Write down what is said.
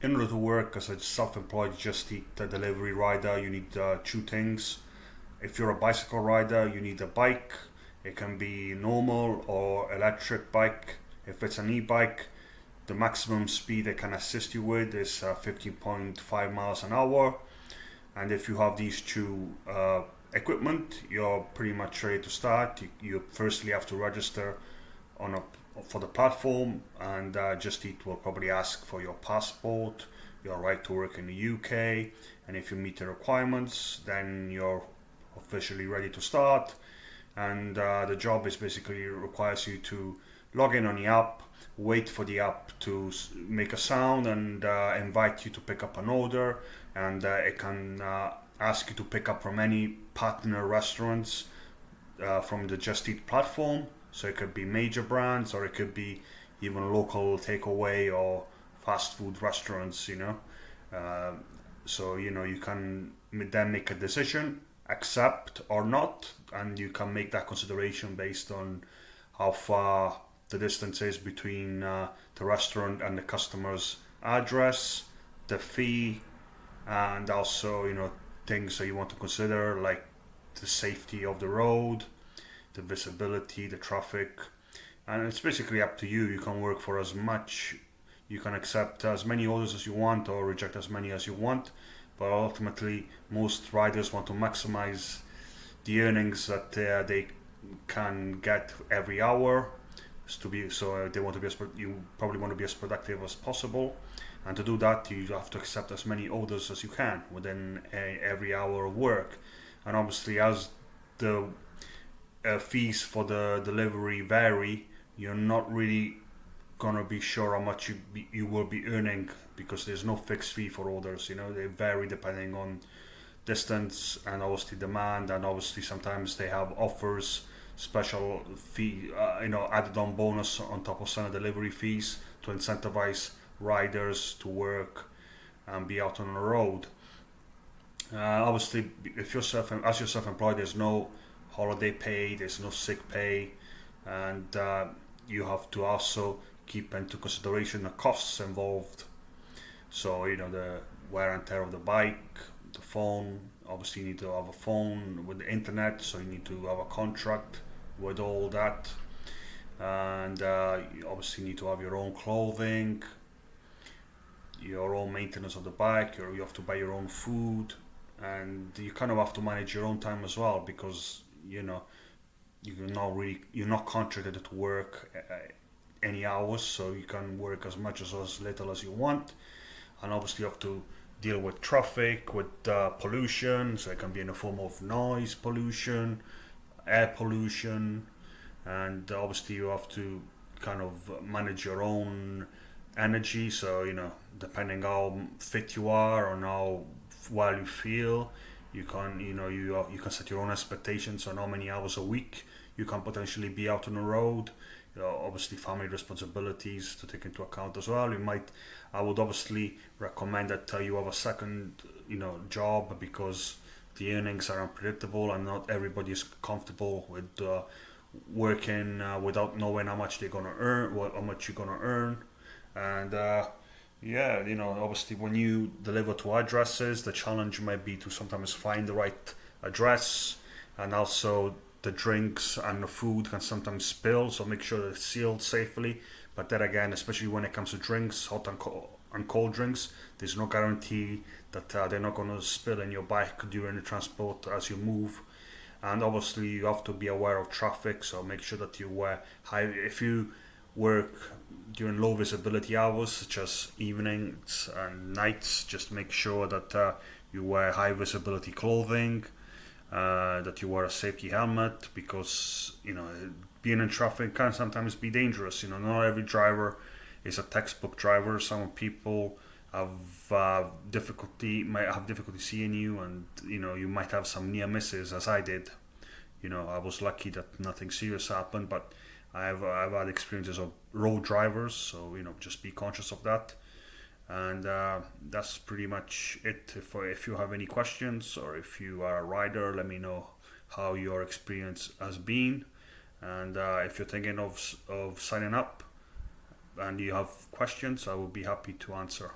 In order to work as a self-employed Just Eat delivery rider, you need two things. If you're a bicycle rider, you need a bike. It can be normal or electric bike. If it's an e-bike, the maximum speed it can assist you with is 15.5 miles an hour. And if you have these two equipment, you're pretty much ready to start. You firstly have to register on a for the platform, and Just Eat will probably ask for your passport, your right to work in the UK, and if you meet the requirements, then you're officially ready to start. And the job is basically requires you to log in on the app, wait for the app to make a sound, and invite you to pick up an order, and it can ask you to pick up from any partner restaurants from the Just Eat platform. So it could be major brands, or it could be even local takeaway or fast food restaurants, so you can then make a decision, accept or not, and you can make that consideration based on how far the distance is between the restaurant and the customer's address, the fee, and also things that you want to consider, like the safety of the road, the visibility, the traffic, and it's basically up to you. You can work for as much, you can accept as many orders as you want or reject as many as you want, but ultimately most riders want to maximize the earnings that they can get every hour. So they want to be you probably want to be as productive as possible, and to do that you have to accept as many orders as you can within every hour of work. And obviously, as the fees for the delivery vary, you're not really gonna be sure how much you will be earning, because there's no fixed fee for orders. They vary depending on distance and obviously demand, and obviously sometimes they have offers, special fee, added on bonus on top of standard delivery fees to incentivize riders to work and be out on the road. Obviously, if you're self-employed, there's no holiday pay, there's no sick pay, and you have to also keep into consideration the costs involved. So the wear and tear of the bike, the phone. Obviously, you need to have a phone with the internet, so you need to have a contract with all that, and you obviously need to have your own clothing, your own maintenance of the bike. You have to buy your own food, and you kind of have to manage your own time as well, because you're not contracted to work any hours, so you can work as much as little as you want. And obviously you have to deal with traffic, with pollution, so it can be in the form of noise pollution, air pollution, and obviously you have to kind of manage your own energy. So depending how fit you are or how well you feel, you can you can set your own expectations on how many hours a week you can potentially be out on the road. Obviously family responsibilities to take into account as well. I would obviously recommend that you have a second job, because the earnings are unpredictable and not everybody is comfortable with working without knowing how much they're gonna earn, how much you're gonna earn. And obviously when you deliver to addresses, the challenge might be to sometimes find the right address, and also the drinks and the food can sometimes spill, so make sure that it's sealed safely. But then again, especially when it comes to drinks, hot and cold drinks, there's no guarantee that they're not going to spill in your bike during the transport as you move. And obviously you have to be aware of traffic, so make sure that you wear if you work during low visibility hours such as evenings and nights, just make sure that you wear high visibility clothing, that you wear a safety helmet, because being in traffic can sometimes be dangerous. Not every driver is a textbook driver. Some people have might have difficulty seeing you, and you might have some near misses, as I did. I was lucky that nothing serious happened, but I've had experiences of road drivers, so just be conscious of that. And that's pretty much it. If you have any questions, or if you are a rider, let me know how your experience has been. And if you're thinking of signing up and you have questions, I will be happy to answer.